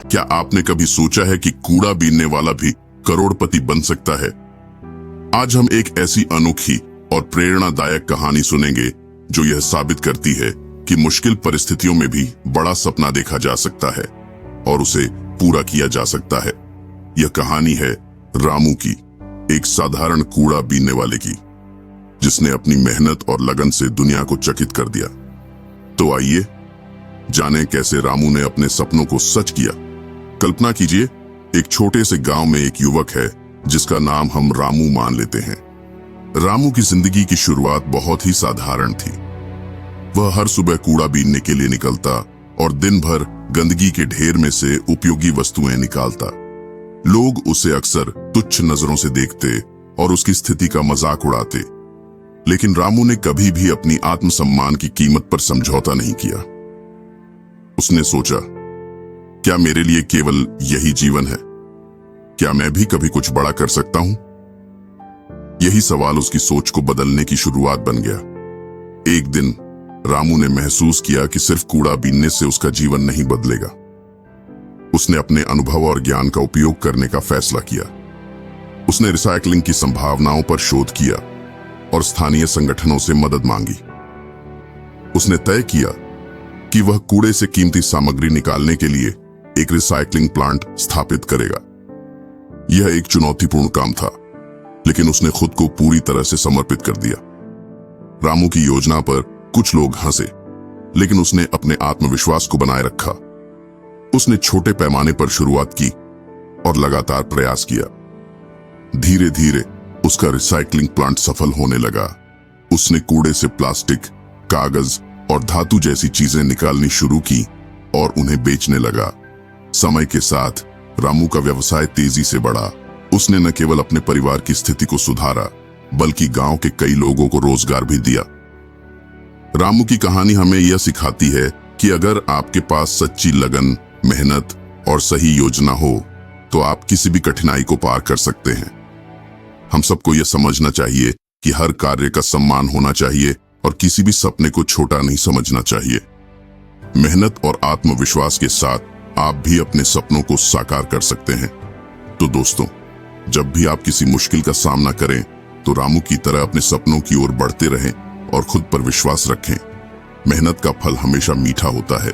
क्या आपने कभी सोचा है कि कूड़ा बीनने वाला भी करोड़पति बन सकता है? आज हम एक ऐसी अनोखी और प्रेरणादायक कहानी सुनेंगे जो यह साबित करती है कि मुश्किल परिस्थितियों में भी बड़ा सपना देखा जा सकता है और उसे पूरा किया जा सकता है। यह कहानी है रामू की, एक साधारण कूड़ा बीनने वाले की, जिसने अपनी मेहनत और लगन से दुनिया को चकित कर दिया। तो आइए जानें कैसे रामू ने अपने सपनों को सच किया। कल्पना कीजिए, एक छोटे से गांव में एक युवक है जिसका नाम हम रामू मान लेते हैं। रामू की जिंदगी की शुरुआत बहुत ही साधारण थी। वह हर सुबह कूड़ा बीनने के लिए निकलता और दिन भर गंदगी के ढेर में से उपयोगी वस्तुएं निकालता। लोग उसे अक्सर तुच्छ नजरों से देखते और उसकी स्थिति का मजाक उड़ाते, लेकिन रामू ने कभी भी अपनी आत्मसम्मान की कीमत पर समझौता नहीं किया। उसने सोचा, क्या मेरे लिए केवल यही जीवन है? क्या मैं भी कभी कुछ बड़ा कर सकता हूं? यही सवाल उसकी सोच को बदलने की शुरुआत बन गया। एक दिन रामू ने महसूस किया कि सिर्फ कूड़ा बीनने से उसका जीवन नहीं बदलेगा। उसने अपने अनुभव और ज्ञान का उपयोग करने का फैसला किया। उसने रिसाइकलिंग की संभावनाओं पर शोध किया और स्थानीय संगठनों से मदद मांगी। उसने तय किया कि वह कूड़े से कीमती सामग्री निकालने के लिए एक रिसाइकलिंग प्लांट स्थापित करेगा। यह एक चुनौतीपूर्ण काम था, लेकिन उसने खुद को पूरी तरह से समर्पित कर दिया। रामू की योजना पर कुछ लोग हंसे, लेकिन उसने अपने आत्मविश्वास को बनाए रखा। उसने छोटे पैमाने पर शुरुआत की और लगातार प्रयास किया। धीरे धीरे उसका रिसाइकलिंग प्लांट सफल होने लगा। उसने कूड़े से प्लास्टिक, कागज और धातु जैसी चीजें निकालनी शुरू की और उन्हें बेचने लगा। समय के साथ रामू का व्यवसाय तेजी से बढ़ा। उसने न केवल अपने परिवार की स्थिति को सुधारा, बल्कि गांव के कई लोगों को रोजगार भी दिया। रामू की कहानी हमें यह सिखाती है कि अगर आपके पास सच्ची लगन, मेहनत और सही योजना हो, तो आप किसी भी कठिनाई को पार कर सकते हैं। हम सबको यह समझना चाहिए कि हर कार्य का सम्मान होना चाहिए और किसी भी सपने को छोटा नहीं समझना चाहिए। मेहनत और आत्मविश्वास के साथ आप भी अपने सपनों को साकार कर सकते हैं। तो दोस्तों, जब भी आप किसी मुश्किल का सामना करें, तो रामू की तरह अपने सपनों की ओर बढ़ते रहें और खुद पर विश्वास रखें। मेहनत का फल हमेशा मीठा होता है।